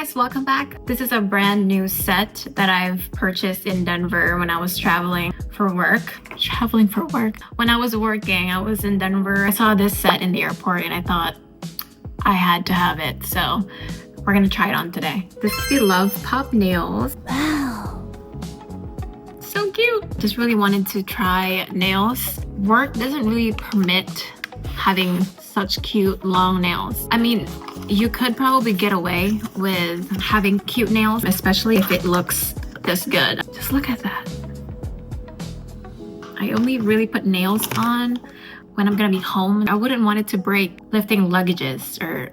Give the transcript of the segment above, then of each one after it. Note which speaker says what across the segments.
Speaker 1: guys, welcome back. This is a brand new set that I've purchased in Denver when I was traveling for work. When I was working, I was in Denver. I saw this set in the airport and I thought I had to have it. So we're gonna try it on today. This is the LOVEPOP nails. Wow. So cute. Just really wanted to try nails. Work doesn't really permit having such cute long nails. I mean, you could probably get away with having cute nails, especially if it looks this good. Just look at that. I only really put nails on when I'm gonna be home. I wouldn't want it to break lifting luggages or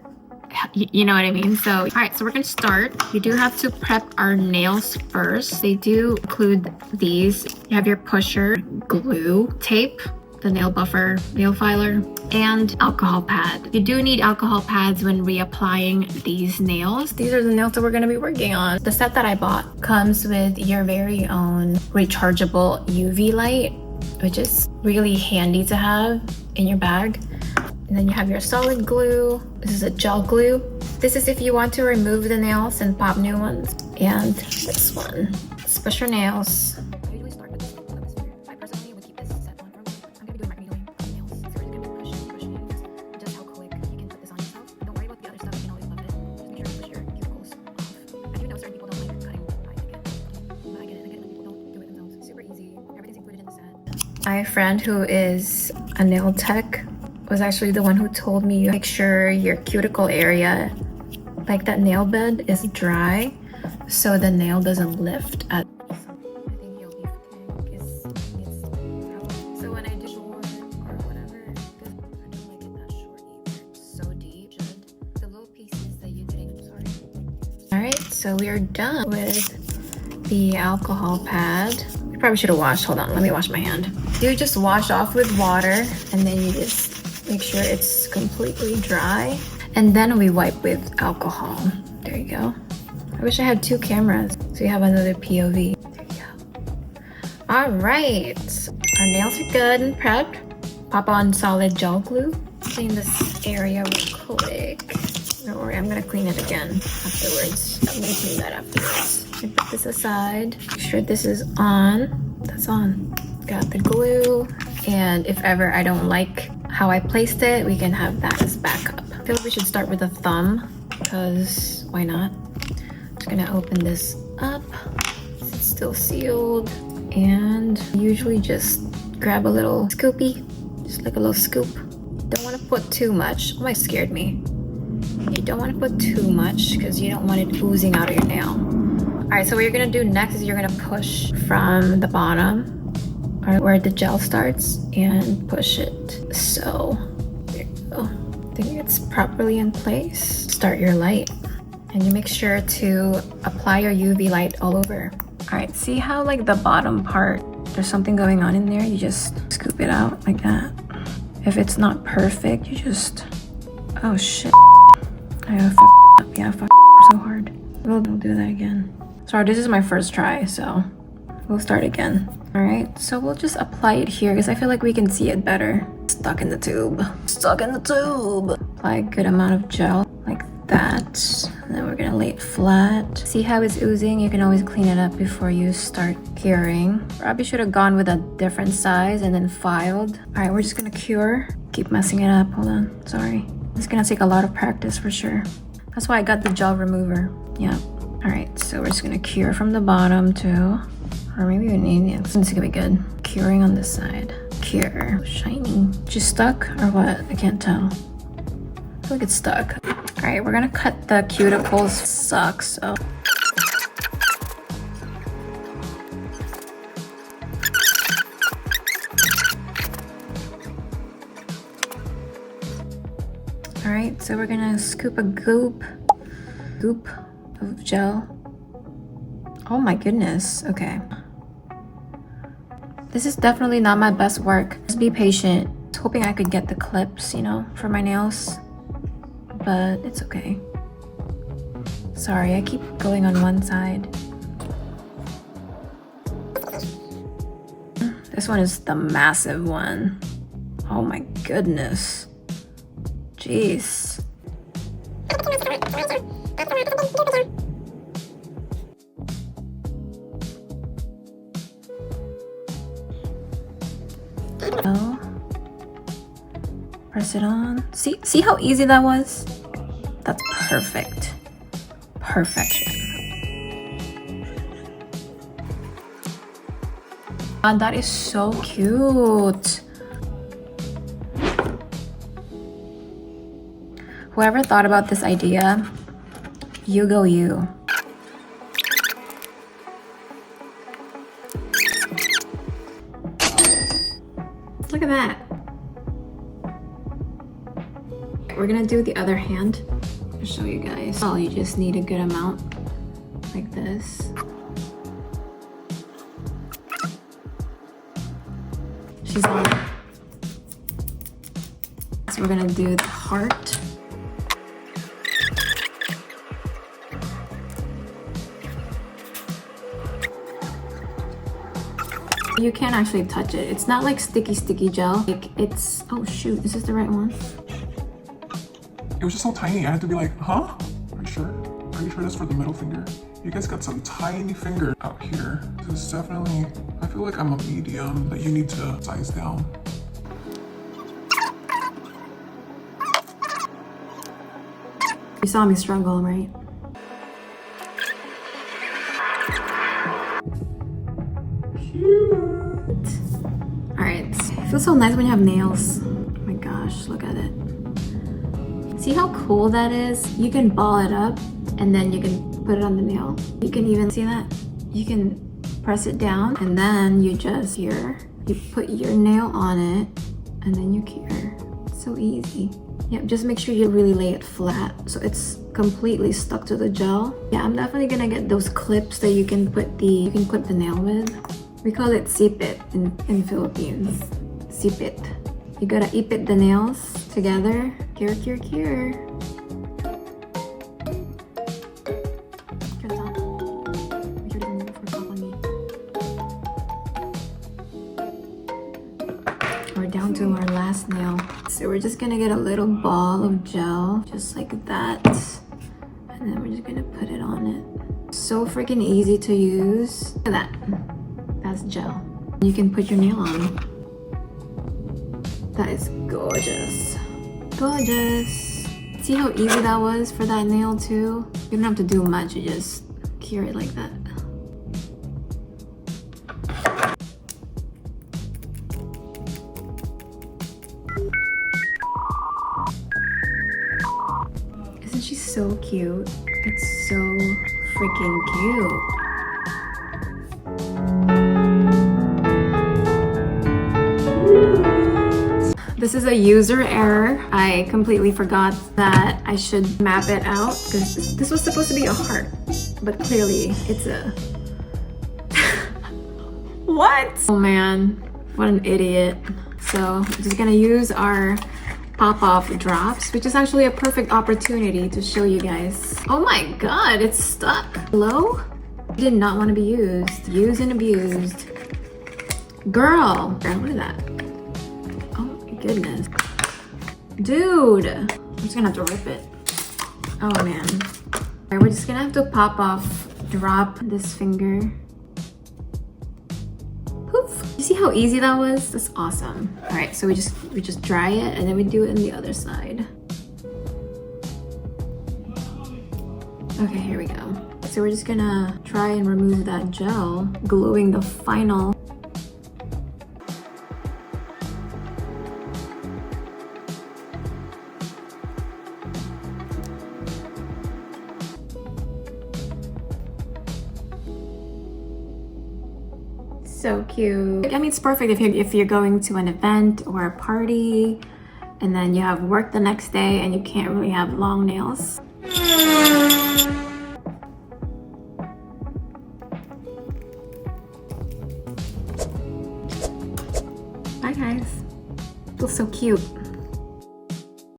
Speaker 1: you know what I mean? So, all right, so we're gonna start. We do have to prep our nails first. They do include these. You have your pusher, glue, tape, the nail buffer, nail filer, and alcohol pad. You do need alcohol pads when reapplying these nails. These are the nails that we're gonna be working on. The set that I bought comes with your very own rechargeable UV light, which is really handy to have in your bag. And then you have your solid glue. This is a gel glue. This is if you want to remove the nails and pop new ones. And this one, special nails. My friend who is a nail tech was actually the one who told me make sure your cuticle area, like that nail bed, is dry so the nail doesn't lift at. So when I do short or whatever, I don't like it that short either. It's so deep. The little pieces that you didn't, sorry. All right, so we are done with the alcohol pad. Probably should have washed. Hold on, let me wash my hand. You just wash off with water and then you just make sure it's completely dry. And then we wipe with alcohol. There you go. I wish I had two cameras so you have another POV. There you go. All right, our nails are good and prepped. Pop on solid gel glue. Clean this area real quick. Don't worry, I'm gonna clean it again afterwards. I'm gonna clean that afterwards. Put this aside. Make sure this is on. That's on. Got the glue. And if ever I don't like how I placed it, we can have that as backup. I feel like we should start with a thumb because why not? Just gonna open this up. It's still sealed. And usually just grab a little scoopy, just like a little scoop. Don't want to put too much. Oh, it scared me. You don't want to put too much because you don't want it oozing out of your nail. All right, so what you're gonna do next is you're gonna push from the bottom or where the gel starts and push it. So there you go. I think it's properly in place. Start your light and you make sure to apply your UV light all over. All right, see how like the bottom part, there's something going on in there? You just scoop it out like that. If it's not perfect, you just, oh shit. I f up, yeah, f so hard. We'll do that again. Sorry, this is my first try, so we'll start again. All right, so we'll just apply it here because I feel like we can see it better. Stuck in the tube. Stuck in the tube. Apply a good amount of gel like that. And then we're gonna lay it flat. See how it's oozing? You can always clean it up before you start curing. Probably should have gone with a different size and then filed. All right, we're just gonna cure. Keep messing it up, hold on, sorry. It's gonna take a lot of practice for sure. That's why I got the gel remover, yeah. All right, so we're just gonna cure from the bottom too. Or maybe we need, yeah, this is gonna be good. Curing on this side. Cure, shiny. Just stuck or what? I can't tell. I feel like it's stuck. All right, we're gonna cut the cuticles. Sucks, so. All right, so we're gonna scoop a goop of gel. Oh my goodness, okay. This is definitely not my best work. Just be patient. I was hoping I could get the clips, you know, for my nails, but it's okay. Sorry, I keep going on one side. This one is the massive one. Oh my goodness. Jeez. press it on. See how easy that was? That's perfect. Perfection. God, that is so cute. Whoever thought about this idea, you go you. Look at that. We're gonna do the other hand. I'll show you guys. Oh, you just need a good amount, like this. She's on. So we're gonna do the heart. You can't actually touch it. It's not like sticky gel. Like it's, oh shoot, is this the right one?
Speaker 2: It was just so tiny. I had to be like, huh? Are you sure? Are you sure that's for the middle finger? You guys got some tiny finger out here. This is definitely, I feel like I'm a medium that you need to size down.
Speaker 1: You saw me struggle, right? Alright, it feels so nice when you have nails. Oh my gosh, look at it. See how cool that is? You can ball it up and then you can put it on the nail. You can even see that? You can press it down and then you just here, you put your nail on it and then you cure. It's so easy. Yep, just make sure you really lay it flat so it's completely stuck to the gel. Yeah, I'm definitely gonna get those clips that you can clip the nail with. We call it sipit in Philippines. Sipit. You gotta ipit the nails together. Cure, cure, cure. We're down to our last nail. So we're just gonna get a little ball of gel, just like that. And then we're just gonna put it on it. So freaking easy to use. Look at that. That's gel. You can put your nail on. That is gorgeous. Gorgeous. See how easy that was for that nail too? You don't have to do much, you just cure it like that. Isn't she so cute? It's so freaking cute. This is a user error. I completely forgot that I should map it out because this was supposed to be a heart, but clearly it's a... What? Oh man, what an idiot. So I'm just gonna use our pop-off drops, which is actually a perfect opportunity to show you guys. Oh my god, it's stuck. Hello? Did not want to be used. Used and abused. Girl, what is that? Goodness. Dude! I'm just gonna have to rip it. Oh man. Alright, we're just gonna have to pop off, drop this finger. Poof! You see how easy that was? That's awesome. Alright, so we just dry it and then we do it on the other side. Okay, here we go. So we're just gonna try and remove that gel, gluing the final. So cute. I mean, it's perfect if you're going to an event or a party and then you have work the next day and you can't really have long nails. Bye guys. Feels so cute.